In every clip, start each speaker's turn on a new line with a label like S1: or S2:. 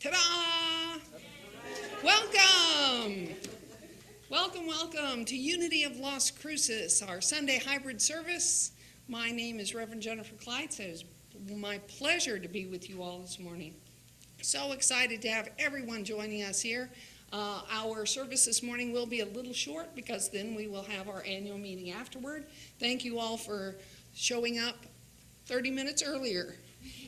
S1: Ta-da! Welcome! Welcome to Unity of Los Cruces, our Sunday hybrid service. My name is Reverend Jennifer Kleitz. It is my pleasure to be with you all this morning. So excited to have everyone joining us here. Our service this morning will be a little short because then we will have our annual meeting afterward. Thank you all for showing up 30 minutes earlier.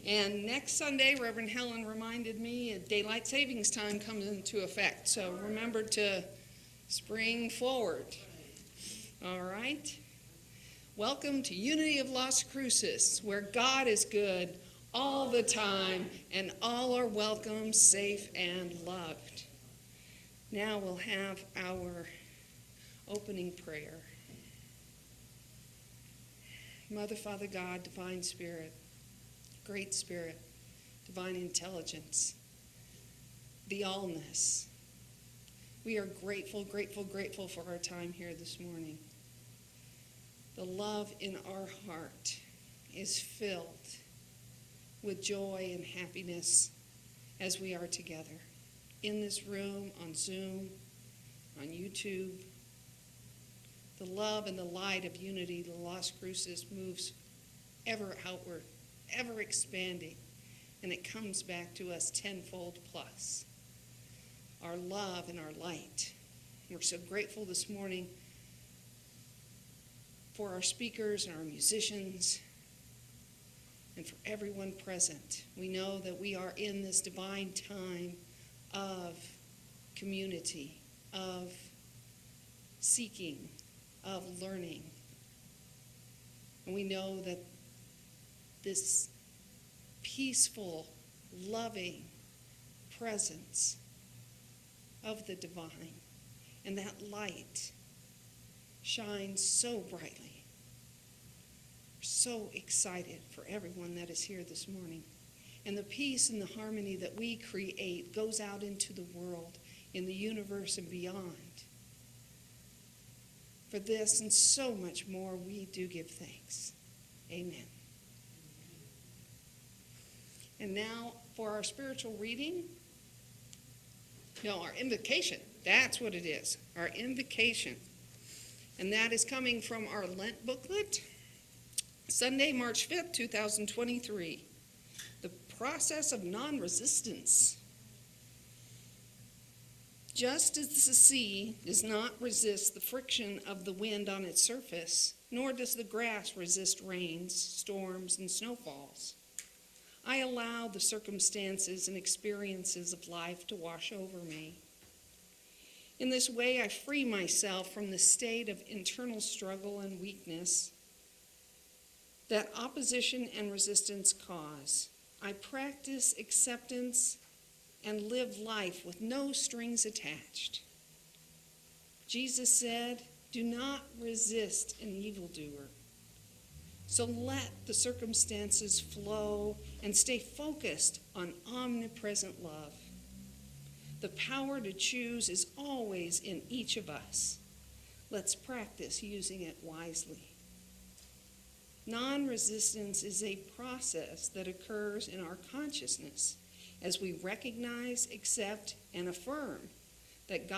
S1: And next Sunday, Reverend Helen reminded me daylight savings time comes into effect. So remember to spring forward. All right. Welcome to Unity of Los Cruces, where God is good all the time and all are welcome, safe, and loved. Now we'll have our opening prayer. Mother, Father, God, Divine Spirit, Great Spirit, Divine Intelligence, the Allness. We are grateful for our time here this morning. The love in our heart is filled with joy and happiness as we are together in this room, on Zoom, on YouTube. The love and the light of unity, the Los Cruces, moves ever outward, ever expanding, and it comes back to us tenfold plus. Our love and our light. We're so grateful this morning for our speakers and our musicians and for everyone present. We know that we are in this divine time of community, of seeking, of learning. And we know that this peaceful, loving presence of the divine and that light shines so brightly. We're so excited for everyone that is here this morning. And the peace and the harmony that we create goes out into the world, in the universe and beyond. For this and so much more, we do give thanks. Amen. And now for our spiritual reading. No, our invocation. That's what it is. Our invocation. And that is coming from our Lent booklet. Sunday, March 5th, 2023. The process of non-resistance. Just as the sea does not resist the friction of the wind on its surface, nor does the grass resist rains, storms, and snowfalls, I allow the circumstances and experiences of life to wash over me. In this way, I free myself from the state of internal struggle and weakness that opposition and resistance cause. I practice acceptance and live life with no strings attached. Jesus said, "Do not resist an evildoer." So let the circumstances flow and stay focused on omnipresent love. The power to choose is always in each of us. Let's practice using it wisely. Non-resistance is a process that occurs in our consciousness as we recognize, accept, and affirm that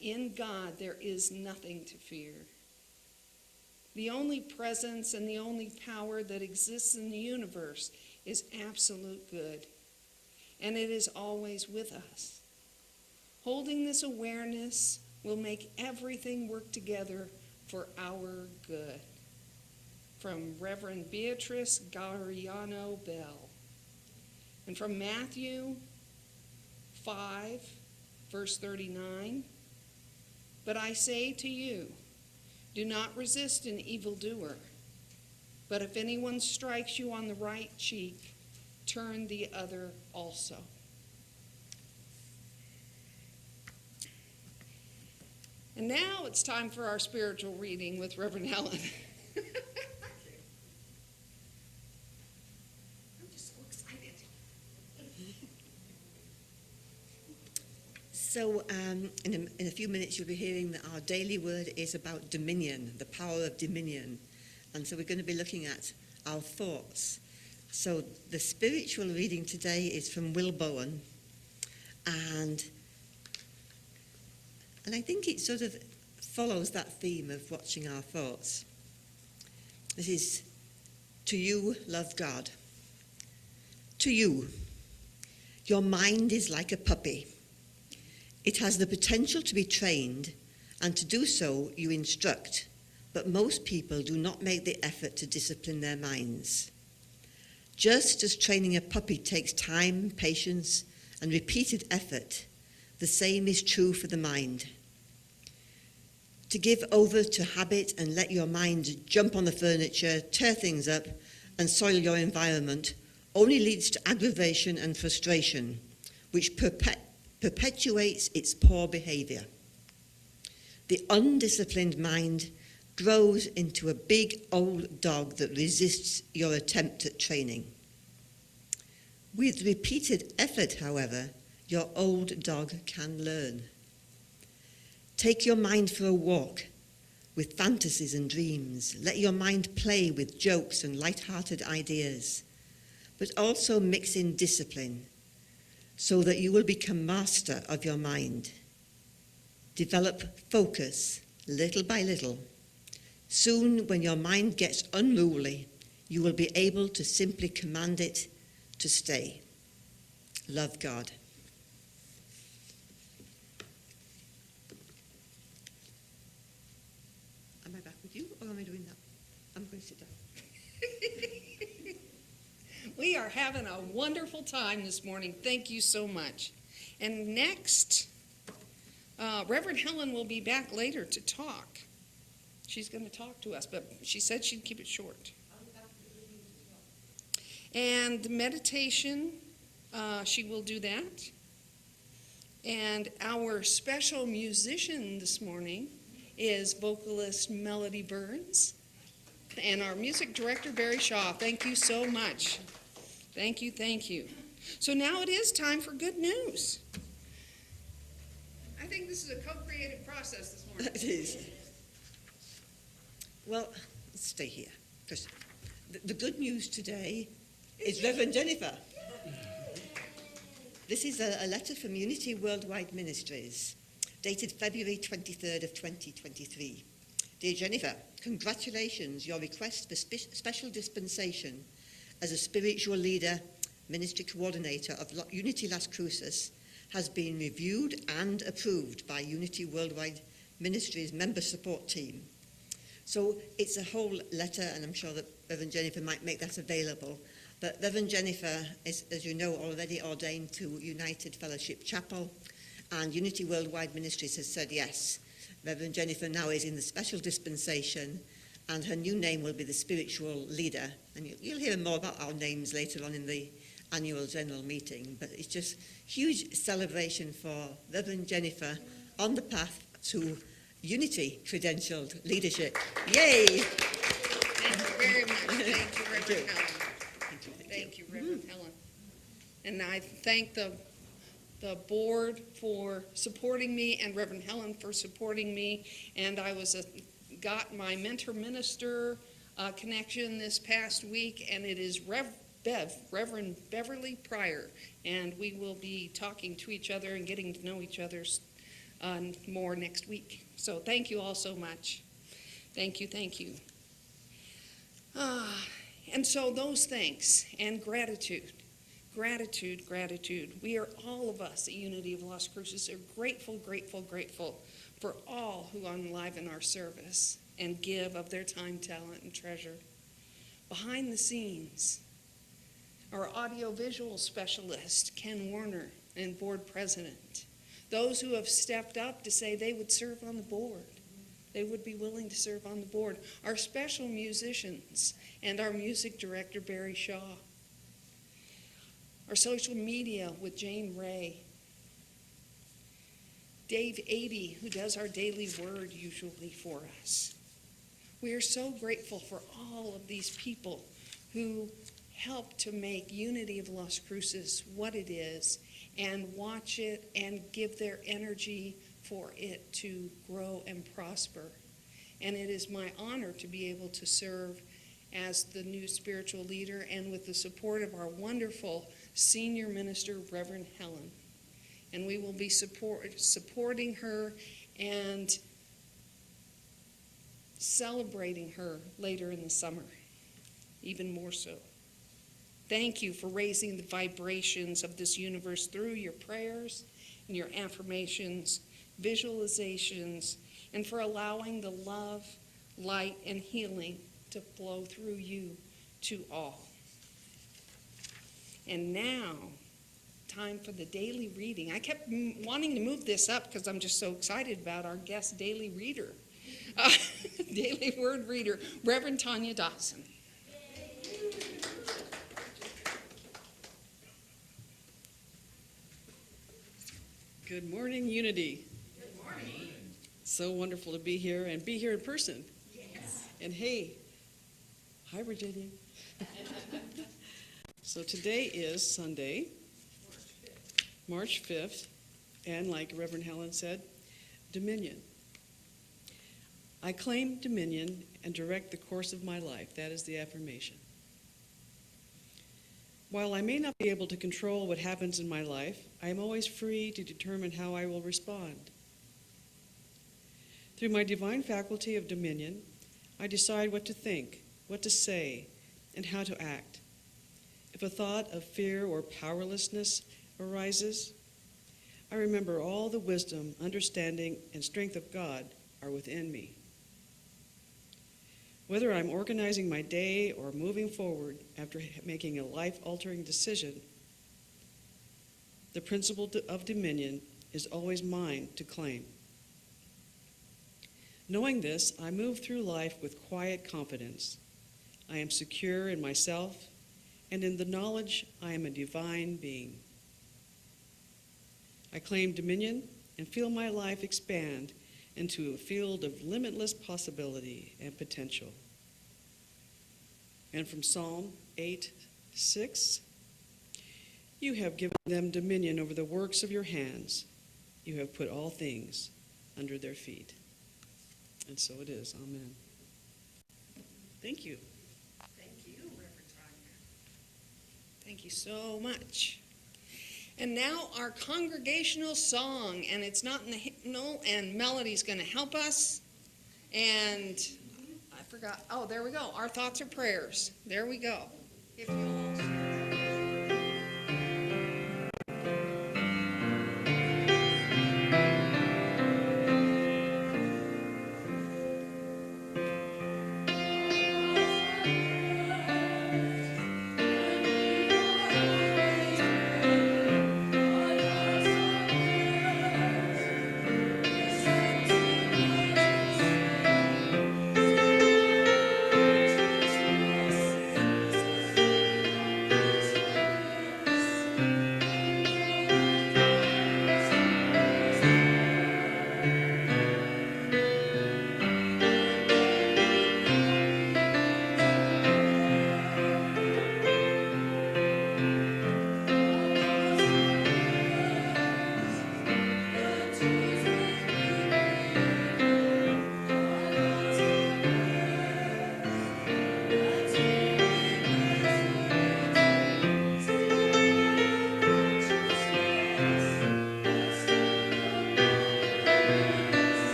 S1: in God there is nothing to fear. The only presence and the only power that exists in the universe is absolute good, and it is always with us. Holding this awareness will make everything work together for our good. From Reverend Beatrice Gariano Bell. And from Matthew 5, verse 39, "But I say to you, do not resist an evildoer, but if anyone strikes you on the right cheek, turn the other also." And now it's time for our spiritual reading with Reverend Helen. I'm just so excited.
S2: So in a few minutes you'll be hearing that our daily word is about dominion, the power of dominion. And so we're going to be looking at our thoughts. So the spiritual reading today is from Will Bowen, and I think it sort of follows that theme of watching our thoughts. This is, to you, love God. To you, your mind is like a puppy. It has the potential to be trained, and to do so you instruct, but most people do not make the effort to discipline their minds. Just as training a puppy takes time, patience, and repeated effort, the same is true for the mind. To give over to habit and let your mind jump on the furniture, tear things up, and soil your environment only leads to aggravation and frustration, which perpetuates its poor behavior. The undisciplined mind grows into a big old dog that resists your attempt at training. With repeated effort, however, your old dog can learn. Take your mind for a walk with fantasies and dreams. Let your mind play with jokes and light-hearted ideas, but also mix in discipline so that you will become master of your mind. Develop focus little by little. Soon, when your mind gets unruly, you will be able to simply command it to stay. Love God. Am I back with you, or am I doing that? I'm going to sit down.
S1: We are having a wonderful time this morning. Thank you so much. And next, Reverend Helen will be back later to talk. She's going to talk to us, but she said she'd keep it short. And meditation, she will do that. And our special musician this morning is vocalist Melody Burns and our music director Barry Shaw. Thank you so much. Thank you, thank you. So now it is time for good news. I think this is a co-creative process this morning.
S2: It is. Well, let's stay here, because the good news today is Reverend Jennifer. This is a letter from Unity Worldwide Ministries, dated February 23rd of 2023. Dear Jennifer, congratulations. Your request for special dispensation as a spiritual leader, ministry coordinator of Unity Las Cruces has been reviewed and approved by Unity Worldwide Ministries member support team. So it's a whole letter, and I'm sure that Reverend Jennifer might make that available. But Reverend Jennifer is, as you know, already ordained to United Fellowship Chapel, and Unity Worldwide Ministries has said yes. Reverend Jennifer now is in the special dispensation, and her new name will be the spiritual leader. And you'll hear more about our names later on in the annual general meeting. But it's just huge celebration for Reverend Jennifer on the path to Unity credentialed leadership. Yay!
S1: Thank you very much. Thank you, Reverend Helen. Thank you, Reverend Helen. And I thank the board for supporting me and Reverend Helen for supporting me. And I got my mentor minister connection this past week, and it is Reverend Beverly Pryor. And we will be talking to each other and getting to know each other more next week. So thank you all so much. Thank you, thank you. And so those thanks and gratitude. We are, all of us at Unity of Las Cruces are grateful for all who enliven our service and give of their time, talent, and treasure. Behind the scenes, our audiovisual specialist, Ken Warner, and board president. Those who have stepped up to say they would serve on the board. They would be willing to serve on the board. Our special musicians and our music director, Barry Shaw. Our social media with Jane Ray. Dave Adey, who does our daily word usually for us. We are so grateful for all of these people who help to make Unity of Las Cruces what it is and watch it and give their energy for it to grow and prosper. And it is my honor to be able to serve as the new spiritual leader, and with the support of our wonderful senior minister, Reverend Helen. And we will be supporting her and celebrating her later in the summer, even more so. Thank you for raising the vibrations of this universe through your prayers and your affirmations, visualizations, and for allowing the love, light, and healing to flow through you to all. And now, time for the daily reading. I kept wanting to move this up because I'm just so excited about our guest daily reader, daily word reader, Reverend Tanya Dawson.
S3: Good morning, Unity.
S1: Good morning.
S3: So wonderful to be here and be here in person.
S1: Yes.
S3: And hey, hi, Virginia. So today is Sunday, March 5th, and like Reverend Helen said, Dominion. I claim dominion and direct the course of my life. That is the affirmation. While I may not be able to control what happens in my life, I am always free to determine how I will respond. Through my divine faculty of dominion, I decide what to think, what to say, and how to act. If a thought of fear or powerlessness arises, I remember all the wisdom, understanding, and strength of God are within me. Whether I'm organizing my day or moving forward after making a life-altering decision, the principle of dominion is always mine to claim. Knowing this, I move through life with quiet confidence. I am secure in myself and in the knowledge I am a divine being. I claim dominion and feel my life expand into a field of limitless possibility and potential. And from Psalm 8:6, you have given them dominion over the works of your hands. You have put all things under their feet. And so it is. Amen. Thank you.
S1: Thank you, Reverend Tanya. Thank you so much. And now our congregational song, and it's not in the hymnal, and Melody's going to help us. And I forgot. Oh, there we go. Our thoughts are prayers. There we go. If you'll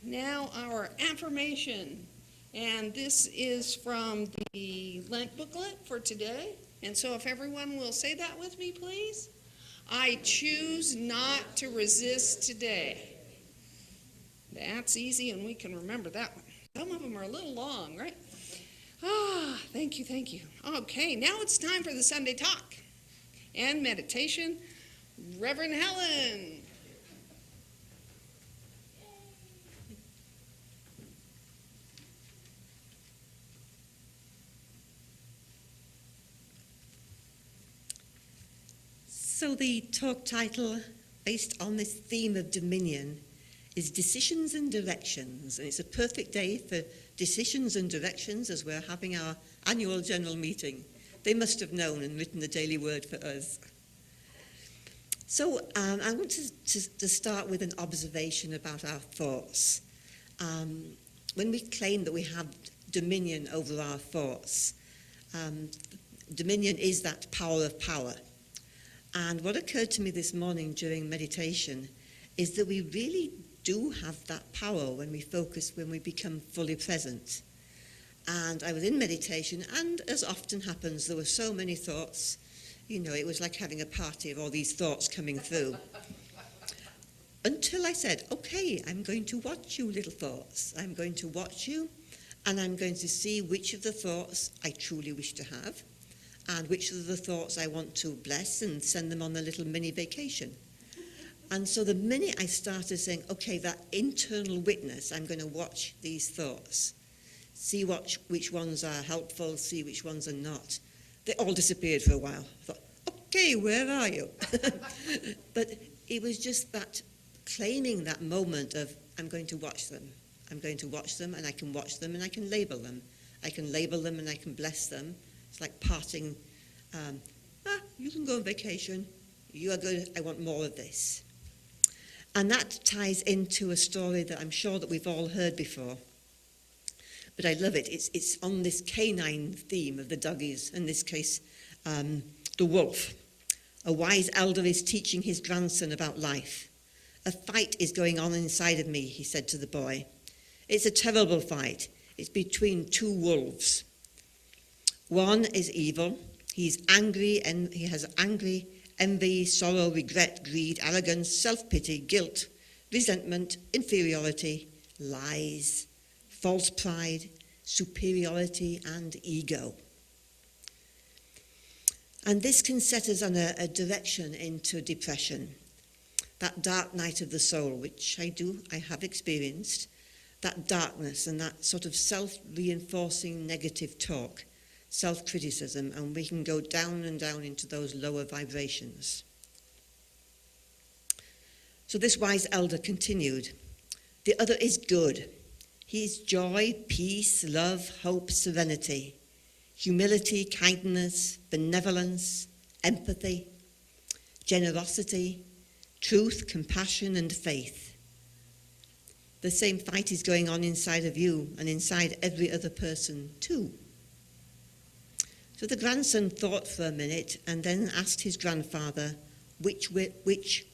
S1: Now our affirmation, and this is from the Lent booklet for today, And so if everyone will say that with me, please. I choose not to resist today. That's easy, and we can remember that one. Some of them are a little long, right? Thank you, thank you. Okay, now it's time for the Sunday talk and meditation. Reverend Helen.
S2: So the talk title, based on this theme of dominion, is Decisions and Directions. And it's a perfect day for decisions and directions as we're having our annual general meeting. They must have known and written the daily word for us. So I want to start with an observation about our thoughts. When we claim that we have dominion over our thoughts, dominion is that power of power. And what occurred to me this morning during meditation is that we really do have that power when we focus, when we become fully present. And I was in meditation, and as often happens, there were so many thoughts. You know, it was like having a party of all these thoughts coming through. Until I said, okay, I'm going to watch you, little thoughts. I'm going to watch you, and I'm going to see which of the thoughts I truly wish to have, and which of the thoughts I want to bless and send them on a little mini vacation. And so the minute I started saying, okay, that internal witness, I'm going to watch these thoughts, see which ones are helpful, see which ones are not. They all disappeared for a while. I thought, okay, where are you? But it was just that claiming that moment of, I'm going to watch them. I'm going to watch them, and I can watch them, and I can label them. I can label them, and I can bless them. It's like parting. You can go on vacation. You are good. I want more of this. And that ties into a story that I'm sure that we've all heard before. But I love it. It's on this canine theme of the doggies, in this case, the wolf. A wise elder is teaching his grandson about life. A fight is going on inside of me, he said to the boy. It's a terrible fight. It's between two wolves. One is evil. He's angry, and he has envy, sorrow, regret, greed, arrogance, self-pity, guilt, resentment, inferiority, lies, false pride, superiority, and ego. And this can set us on a direction into depression, that dark night of the soul, which I have experienced, that darkness and that sort of self-reinforcing negative talk, self-criticism, and we can go down and down into those lower vibrations. So this wise elder continued, the other is good. He is joy, peace, love, hope, serenity, humility, kindness, benevolence, empathy, generosity, truth, compassion, and faith. The same fight is going on inside of you and inside every other person too. So the grandson thought for a minute and then asked his grandfather, which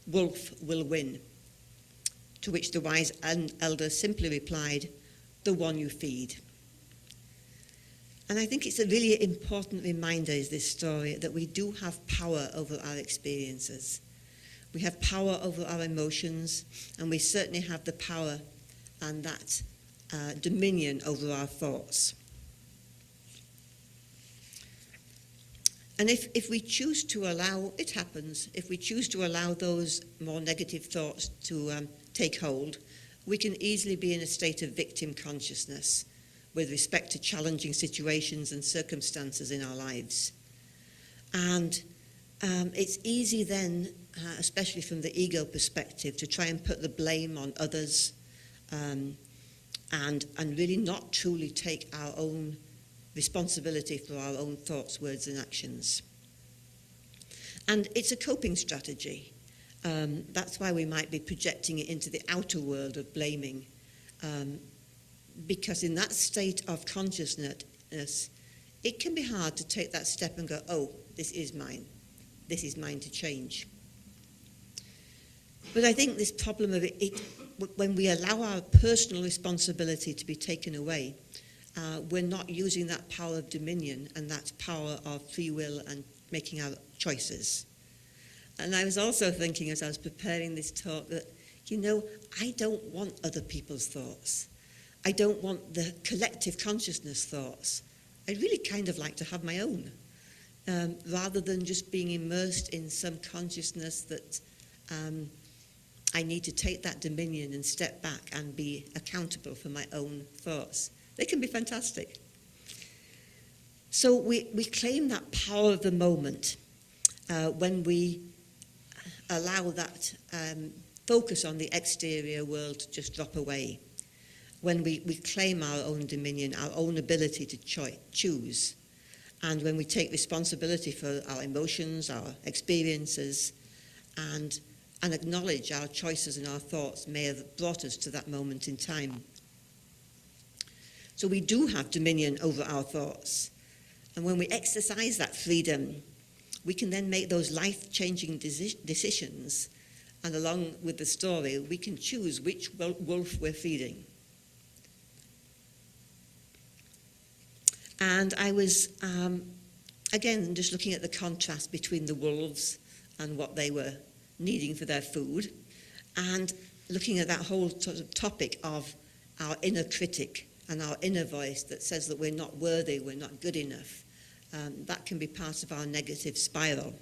S2: wolf will win? To which the wise elder simply replied, the one you feed. And I think it's a really important reminder, is this story, that we do have power over our experiences. We have power over our emotions, and we certainly have the power and that dominion over our thoughts. And if we choose to allow, it happens, if we choose to allow those more negative thoughts to take hold, we can easily be in a state of victim consciousness with respect to challenging situations and circumstances in our lives. And it's easy then, especially from the ego perspective, to try and put the blame on others and really not truly take our own responsibility for our own thoughts, words, and actions. And it's a coping strategy. That's why we might be projecting it into the outer world of blaming, because in that state of consciousness, it can be hard to take that step and go, oh, this is mine to change. But I think this problem of it when we allow our personal responsibility to be taken away, we're not using that power of dominion and that power of free will and making our choices. And I was also thinking as I was preparing this talk that, I don't want other people's thoughts. I don't want the collective consciousness thoughts. I'd really kind of like to have my own, rather than just being immersed in some consciousness that I need to take that dominion and step back and be accountable for my own thoughts. They can be fantastic. So we claim that power of the moment when we allow that focus on the exterior world to just drop away. When we claim our own dominion, our own ability to choose, and when we take responsibility for our emotions, our experiences, and acknowledge our choices and our thoughts may have brought us to that moment in time. So we do have dominion over our thoughts. And when we exercise that freedom, we can then make those life-changing decisions. And along with the story, we can choose which wolf we're feeding. And I was, again, just looking at the contrast between the wolves and what they were needing for their food, and looking at that whole sort of topic of our inner critic and our inner voice that says that we're not worthy, we're not good enough. That can be part of our negative spiral.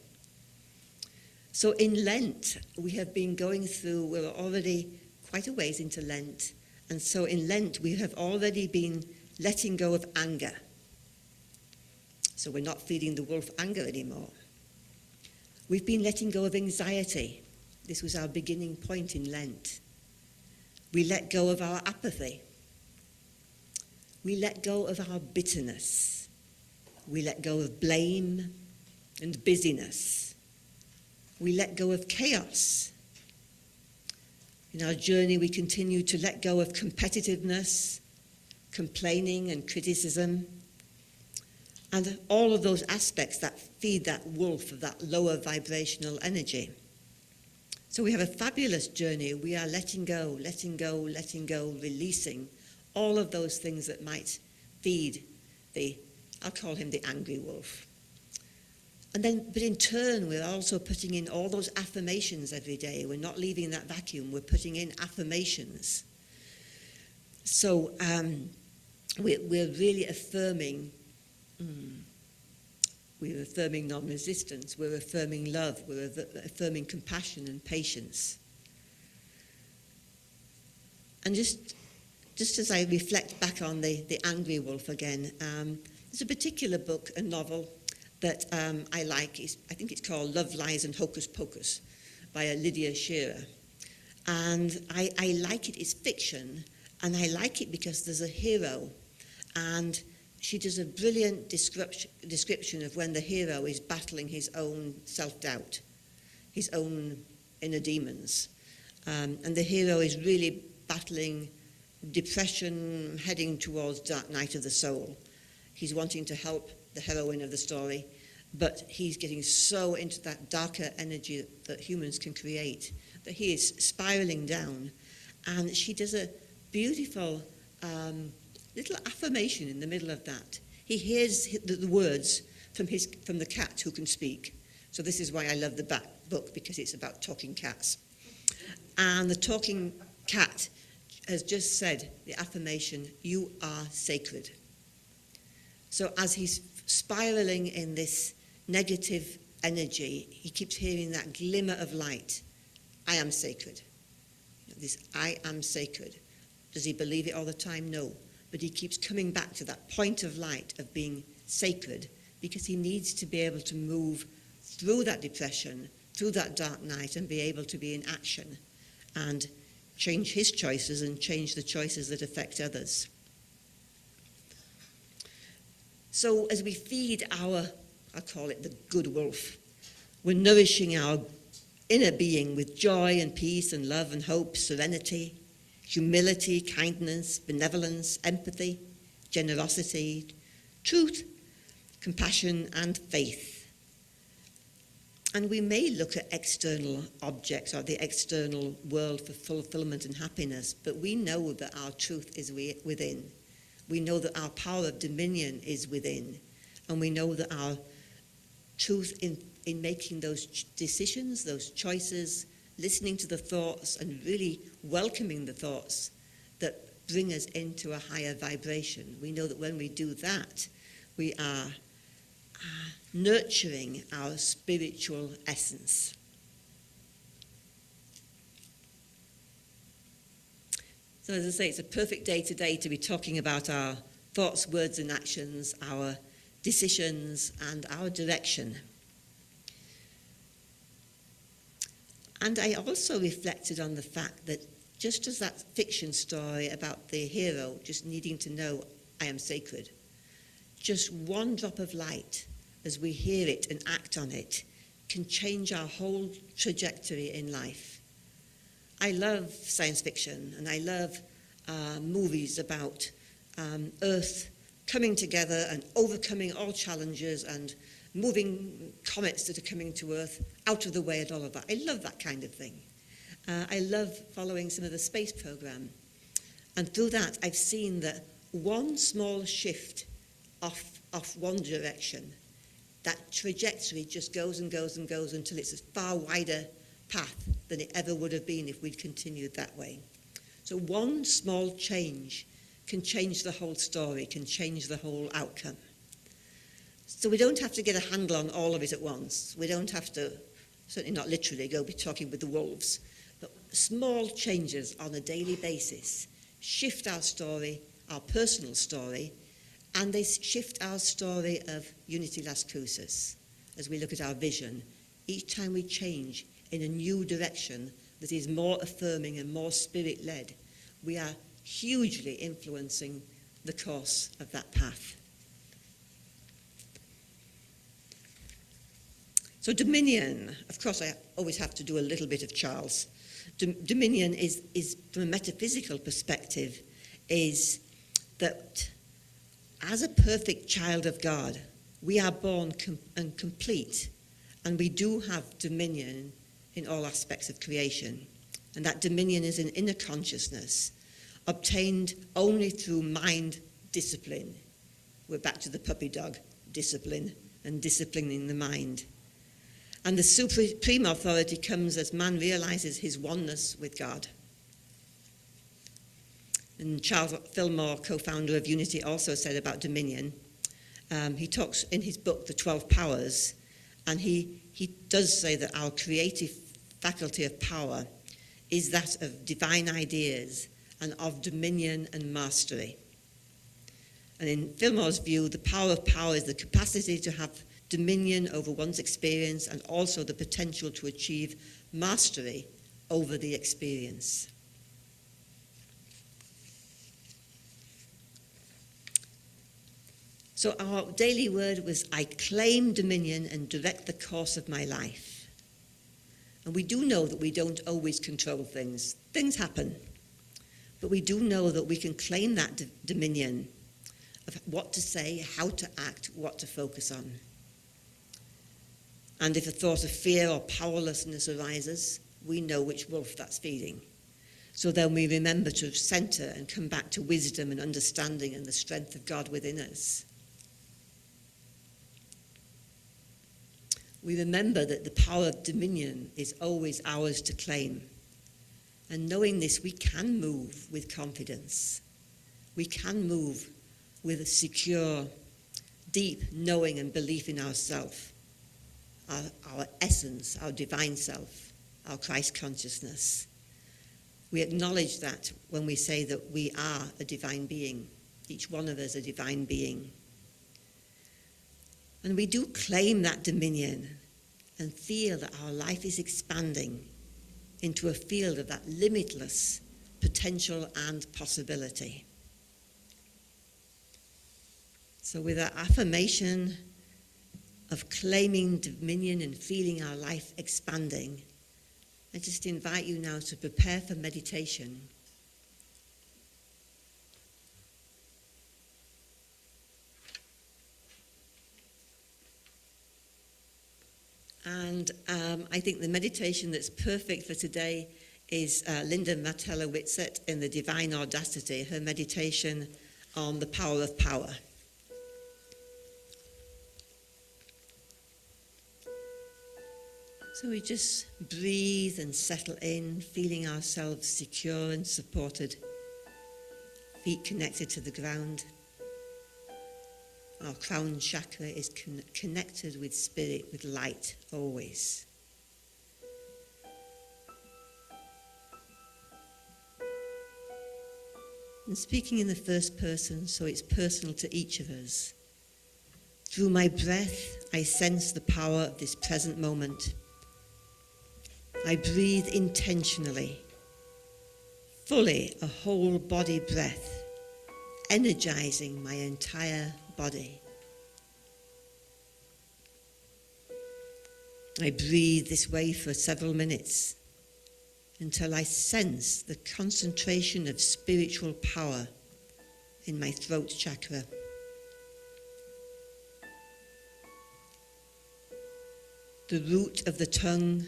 S2: So in Lent, we have been going through, we're already quite a ways into Lent, and so in Lent we have already been letting go of anger. So we're not feeding the wolf anger anymore. We've been letting go of anxiety. This was our beginning point in Lent. We let go of our apathy. We let go of our bitterness. We let go of blame and busyness. We let go of chaos. In our journey, we continue to let go of competitiveness, complaining and criticism, and all of those aspects that feed that wolf of that lower vibrational energy. So we have a fabulous journey. We are letting go, releasing all of those things that might feed I'll call him the angry wolf. But in turn, we're also putting in all those affirmations every day. We're not leaving that vacuum. We're putting in affirmations. So we're really affirming. We're affirming non-resistance. We're affirming love. We're affirming compassion and patience. And just as I reflect back on the angry wolf again, there's a particular book, a novel, that I like. I think it's called Love, Lies and Hocus Pocus by Lydia Shearer. And I like it. It's fiction, and I like it because there's a hero, and she does a brilliant description of when the hero is battling his own self-doubt, his own inner demons. And the hero is really battling depression, heading towards dark night of the soul. He's wanting to help the heroine of the story, but he's getting so into that darker energy that humans can create that he is spiraling down. And she does a beautiful little affirmation in the middle of that. He hears the words from the cat who can speak. So this is why I love the book, because it's about talking cats. And the talking cat has just said the affirmation, "You are sacred." So as he's spiraling in this negative energy, he keeps hearing that glimmer of light. I am sacred. This I am sacred. Does he believe it all the time? No. But he keeps coming back to that point of light of being sacred, because he needs to be able to move through that depression, through that dark night, and be able to be in action and change his choices and change the choices that affect others. So as we feed I call it the good wolf, we're nourishing our inner being with joy and peace and love and hope, serenity, humility, kindness, benevolence, empathy, generosity, truth, compassion, and faith. And we may look at external objects or the external world for fulfillment and happiness, but we know that our truth is within. We know that our power of dominion is within, and we know that our truth in making those decisions, those choices, listening to the thoughts and really welcoming the thoughts that bring us into a higher vibration. We know that when we do that, we are nurturing our spiritual essence. So as I say, it's a perfect day today to be talking about our thoughts, words and actions, our decisions and our direction. And I also reflected on the fact that just as that fiction story about the hero just needing to know, I am sacred, just one drop of light as we hear it and act on it can change our whole trajectory in life. I love science fiction and I love movies about Earth coming together and overcoming all challenges and moving comets that are coming to Earth out of the way and all of that. I love that kind of thing. I love following some of the space program. And through that, I've seen that one small shift off one direction, that trajectory just goes and goes and goes until it's a far wider path than it ever would have been if we'd continued that way. So one small change can change the whole story, can change the whole outcome. So we don't have to get a handle on all of it at once. We don't have to, certainly not literally, go be talking with the wolves. But small changes on a daily basis shift our story, our personal story, and they shift our story of Unity Las Cruces as we look at our vision. Each time we change in a new direction that is more affirming and more spirit-led, we are hugely influencing the course of that path. So dominion, of course I always have to do a little bit of Charles. Dominion is from a metaphysical perspective, is that as a perfect child of God, we are born and complete, and we do have dominion in all aspects of creation. And that dominion is an inner consciousness obtained only through mind discipline. We're back to the puppy dog, discipline and disciplining the mind. And the supreme authority comes as man realizes his oneness with God. And Charles Fillmore, co-founder of Unity, also said about dominion. He talks in his book, The 12 Powers, and he does say that our creative faculty of power is that of divine ideas and of dominion and mastery. And in Fillmore's view, the power of power is the capacity to have dominion over one's experience and also the potential to achieve mastery over the experience. So our daily word was, I claim dominion and direct the course of my life. And we do know that we don't always control things. Things happen. But we do know that we can claim that dominion of what to say, how to act, what to focus on. And if a thought of fear or powerlessness arises, we know which wolf that's feeding. So then we remember to center and come back to wisdom and understanding and the strength of God within us. We remember that the power of dominion is always ours to claim. And knowing this, we can move with confidence. We can move with a secure, deep knowing and belief in ourself, our essence, our divine self, our Christ consciousness. We acknowledge that when we say that we are a divine being, each one of us a divine being. And we do claim that dominion and feel that our life is expanding into a field of that limitless potential and possibility. So with our affirmation of claiming dominion and feeling our life expanding, I just invite you now to prepare for meditation. And I think the meditation that's perfect for today is Linda Martella-Whitsett in the Divine Audacity, her meditation on the power of power. So we just breathe and settle in, feeling ourselves secure and supported, feet connected to the ground. Our crown chakra is connected with spirit, with light, always. And speaking in the first person, so it's personal to each of us. Through my breath, I sense the power of this present moment. I breathe intentionally, fully, a whole body breath, energizing my entire body. I breathe this way for several minutes until I sense the concentration of spiritual power in my throat chakra. The root of the tongue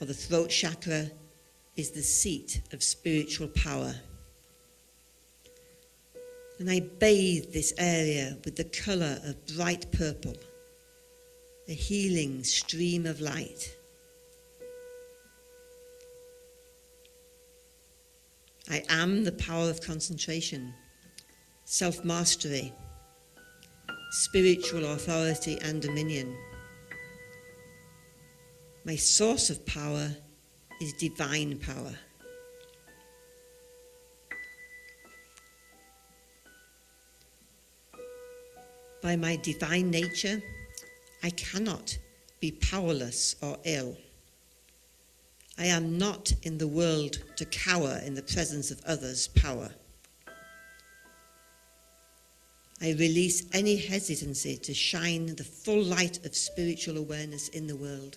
S2: or the throat chakra is the seat of spiritual power. And I bathe this area with the colour of bright purple, a healing stream of light. I am the power of concentration, self-mastery, spiritual authority and dominion. My source of power is divine power. By my divine nature, I cannot be powerless or ill. I am not in the world to cower in the presence of others' power. I release any hesitancy to shine the full light of spiritual awareness in the world.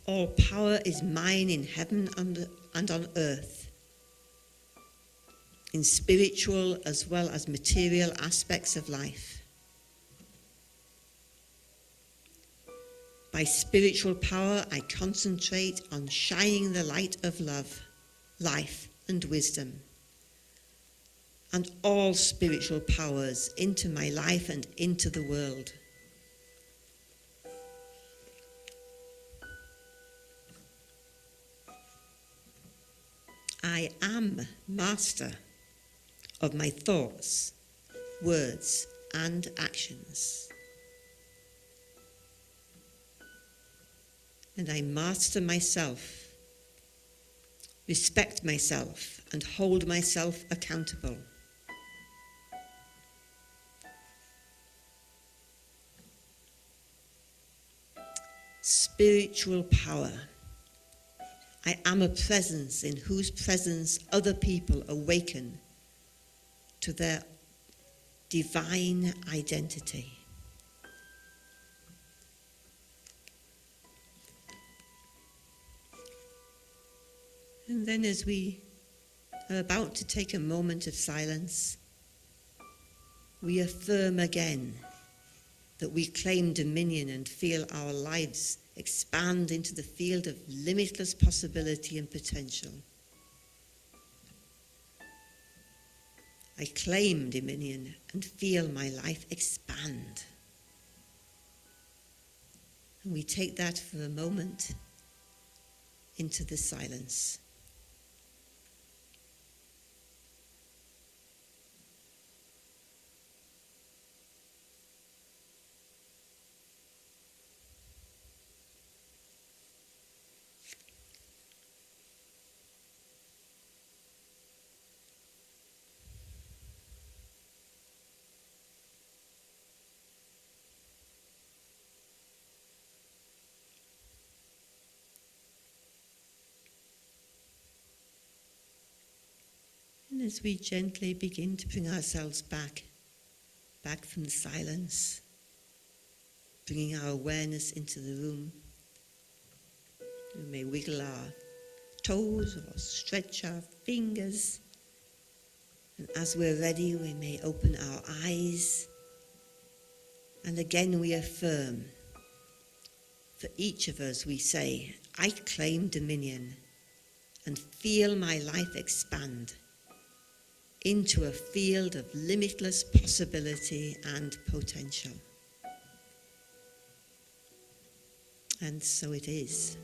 S2: All power is mine in heaven and on earth, in spiritual as well as material aspects of life. By spiritual power, I concentrate on shining the light of love, life, and wisdom, and all spiritual powers into my life and into the world. I am master of my thoughts, words, and actions. And I master myself, respect myself, and hold myself accountable. Spiritual power. I am a presence in whose presence other people awaken to their divine identity. And then as we are about to take a moment of silence, we affirm again that we claim dominion and feel our lives expand into the field of limitless possibility and potential. I claim dominion and feel my life expand. And we take that for a moment into the silence. And as we gently begin to bring ourselves back from the silence, bringing our awareness into the room, we may wiggle our toes or stretch our fingers. And as we're ready, we may open our eyes. And again we affirm For each of us, we say, I claim dominion and feel my life expand into a field of limitless possibility and potential. And so it is.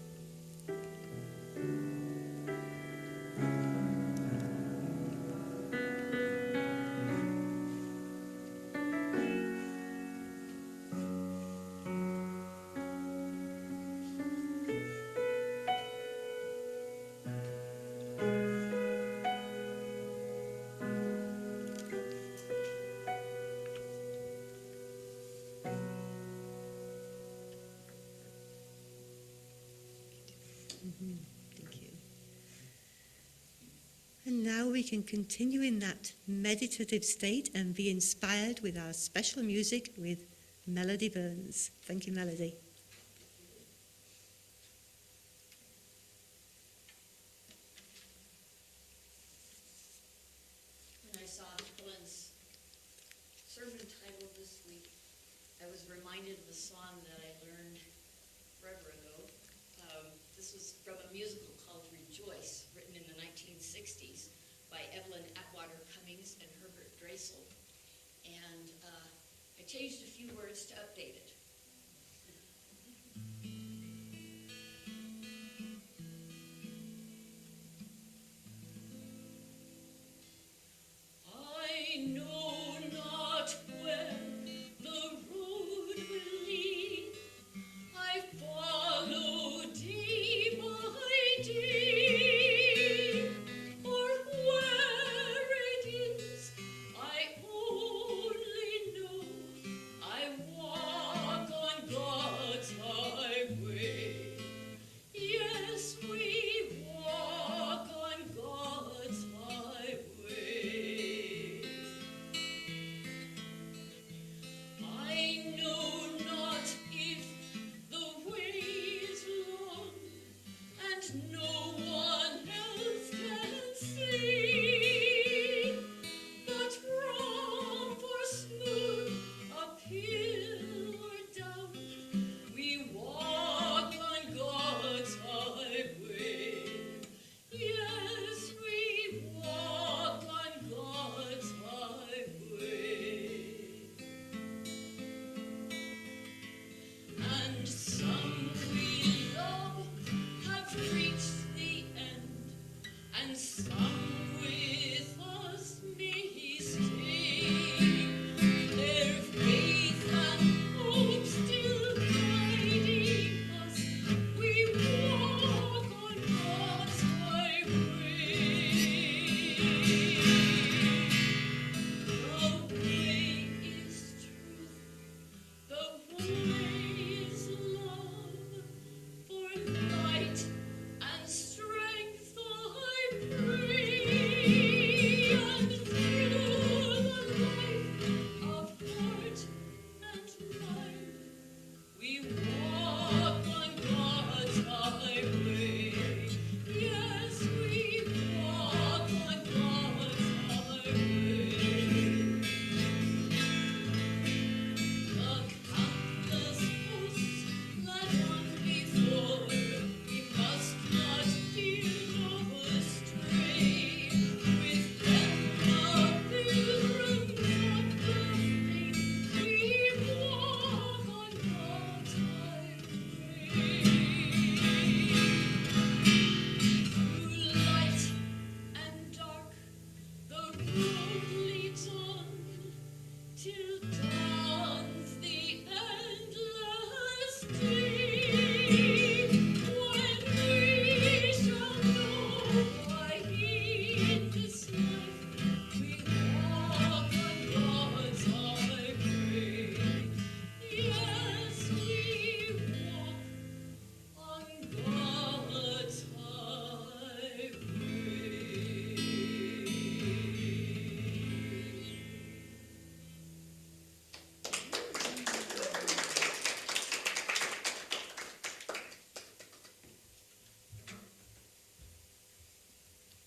S2: Thank you. And now we can continue in that meditative state and be inspired with our special music with Melody Burns. Thank you, Melody.
S4: When I saw Helen's sermon title this week, I was reminded of a song that I learned forever ago. This was from a musical called Rejoice, written in the 1960s by Evelyn Atwater Cummings and Herbert Dreisel. And I changed a few words to update it. I know not where the road will lead. I follow day by day, or where it is, I only know. I walk on God's highway. Yes, we walk on God's highway. I know not if the way is long, and no one else can see, but rough or smooth, uphill or down, we walk on God's highway. Yes, we walk on God's highway. And some we love have reached the end, and some with us may stay. Their faith and hope still guiding us, we walk on God's highway. The way is truth. The way is love, for light and strength I pray, and through the life of heart and mind, we walk on God's highway. Yes, we walk on God's highway. The countless hosts that run before, we must not fear nor stray. With them the pilgrims of the faith, we walk on God's highway. Through light and dark, the road leads on, till dawns the endless day, when we shall know why in this life we walk on God's highway. Yes, we walk on God's highway.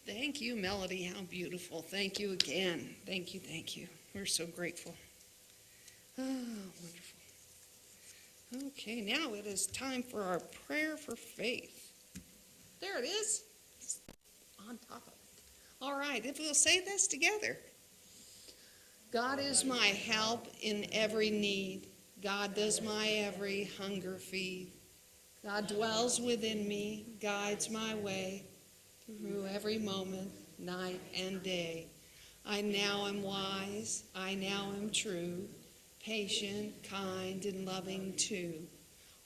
S1: Thank you, Melody. How beautiful. Thank you again. Thank you, thank you. We're so grateful. Oh, wonderful. Okay, now it is time for our prayer for faith. There it is. It's on top of it. All right, if we'll say this together. God is my help in every need. God does my every hunger feed. God dwells within me, guides my way through every moment, night and day. I now am wise, I now am true, patient, kind, and loving too.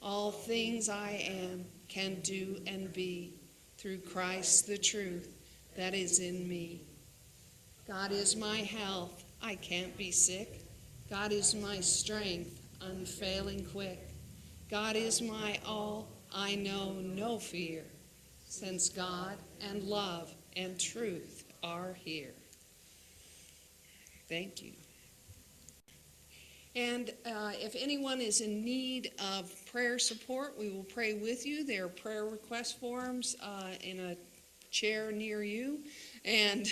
S1: All things I am, can do and be, through Christ the truth that is in me. God is my health, I can't be sick. God is my strength, unfailing quick. God is my all, I know no fear, since God and love and truth are here. Thank you. And if anyone is in need of prayer support, we will pray with you. There are prayer request forms in a chair near you, and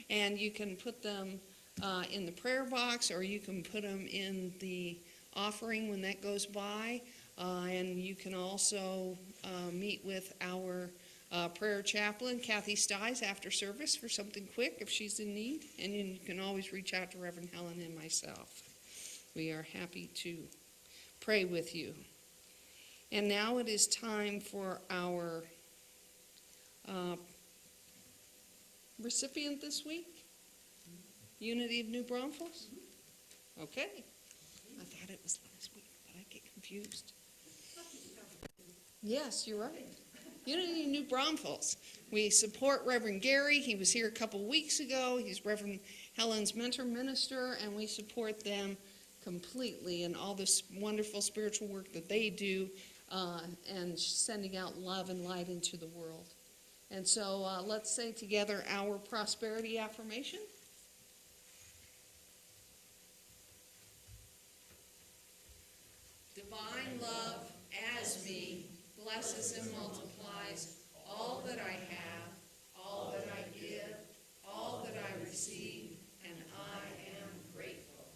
S1: and you can put them in the prayer box, or you can put them in the offering when that goes by. And you can also meet with our prayer chaplain, Kathy Stiles, after service for something quick if she's in need. And you can always reach out to Reverend Helen and myself. We are happy to pray with you. And now it is time for our recipient this week, Unity of New Braunfels. Okay. I thought it was last week, but I get confused. Yes, you're right. Unity of New Braunfels. We support Reverend Gary. He was here a couple weeks ago. He's Reverend Helen's mentor minister, and we support them completely in all this wonderful spiritual work that they do and sending out love and light into the world. And so let's say together our prosperity affirmation. Divine love as me blesses and multiplies all that I have, all that I give, all that I receive, and I am grateful.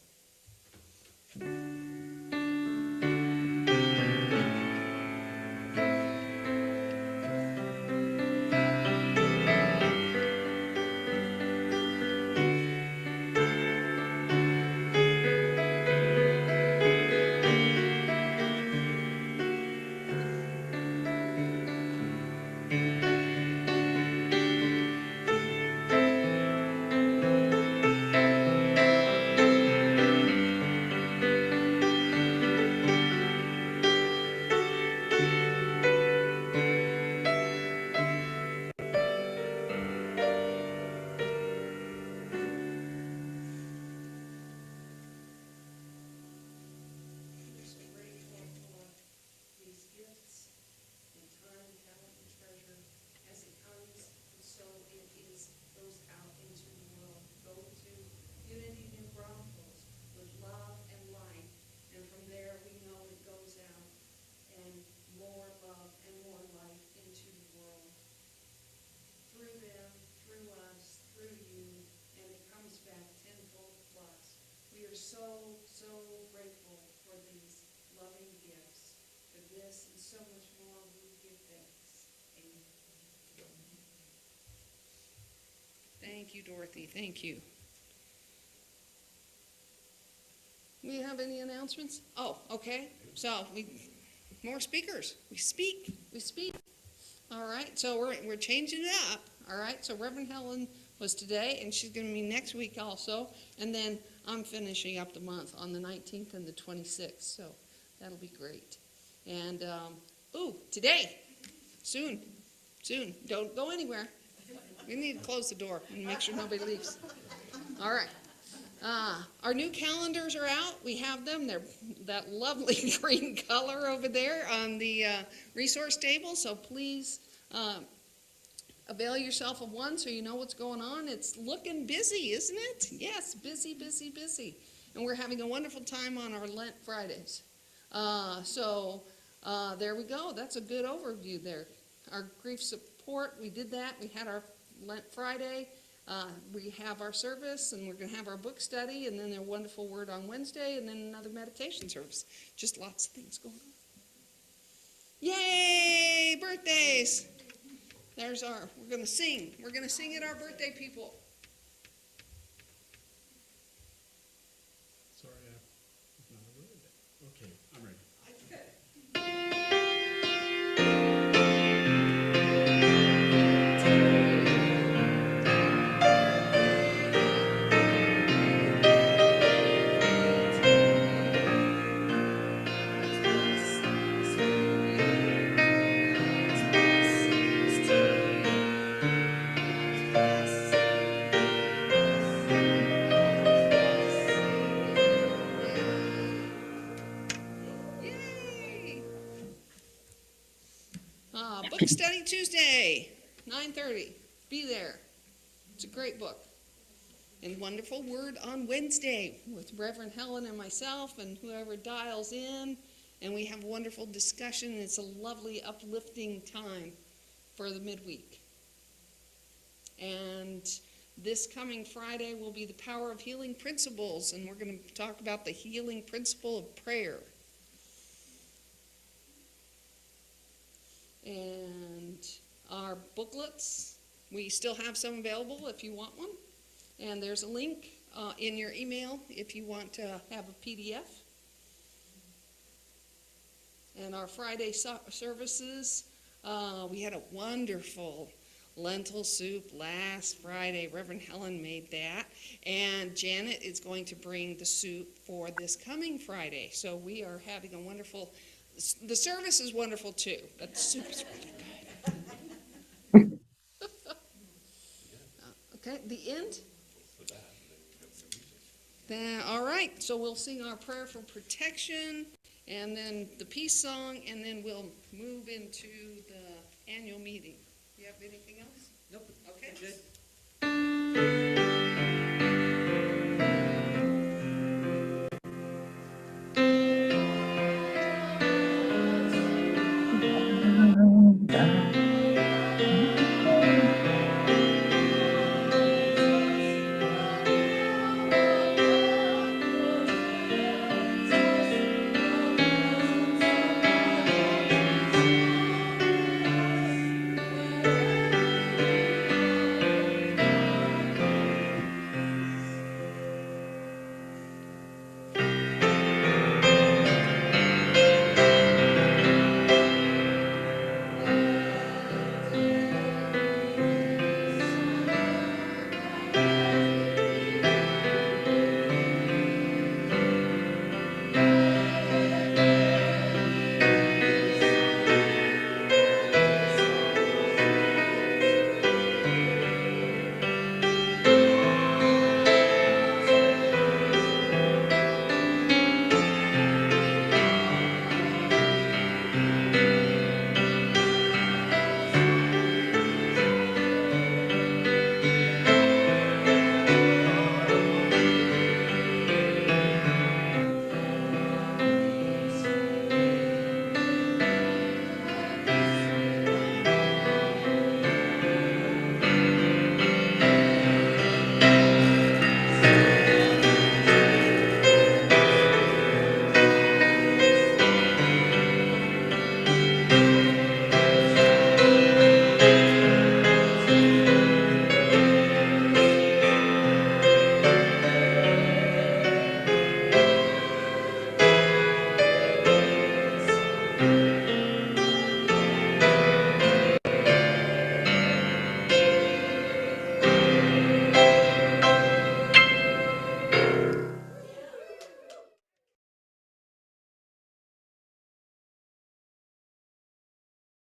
S1: So grateful for these loving gifts. For this and so much more, we give thanks. Amen. Thank you, Dorothy. Thank you. We have any announcements? Oh, okay. So more speakers. We speak. All right. So we're changing it up. All right. So Reverend Helen was today, and she's going to be next week also. And then I'm finishing up the month on the 19th and the 26th, so that'll be great. And, today, soon, don't go anywhere. We need to close the door and make sure nobody leaves. All right. Our new calendars are out. We have them. They're that lovely green color over there on the resource table, so please avail yourself of one so you know what's going on. It's looking busy, isn't it? Yes, busy. And we're having a wonderful time on our Lent Fridays. There we go. That's a good overview there. Our grief support, we did that. We had our Lent Friday. We have our service, and we're going to have our book study, and then a wonderful word on Wednesday, and then another meditation service. Just lots of things going on. Yay! Birthdays! We're going to sing. We're going to sing at our birthday, people.
S5: Sorry, it's not a word. Okay, I'm ready.
S1: Yay! Book study Tuesday, 9:30. Be there. It's a great book. And wonderful word on Wednesday with Reverend Helen and myself and whoever dials in. And we have wonderful discussion. It's a lovely, uplifting time for the midweek. And this coming Friday will be the Power of Healing Principles, and we're going to talk about the healing principle of prayer. And our booklets, we still have some available if you want one. And there's a link in your email if you want to have a PDF. And our Friday services, we had a wonderful lentil soup last Friday. Reverend Helen made that. And Janet is going to bring the soup for this coming Friday. So we are having a wonderful, the service is wonderful too, but the soup is really good. Okay, the end? All right, so we'll sing our prayer for protection, and then the peace song, and then we'll move into the annual meeting. You have anything else?
S2: Nope.
S1: Okay.
S2: Good.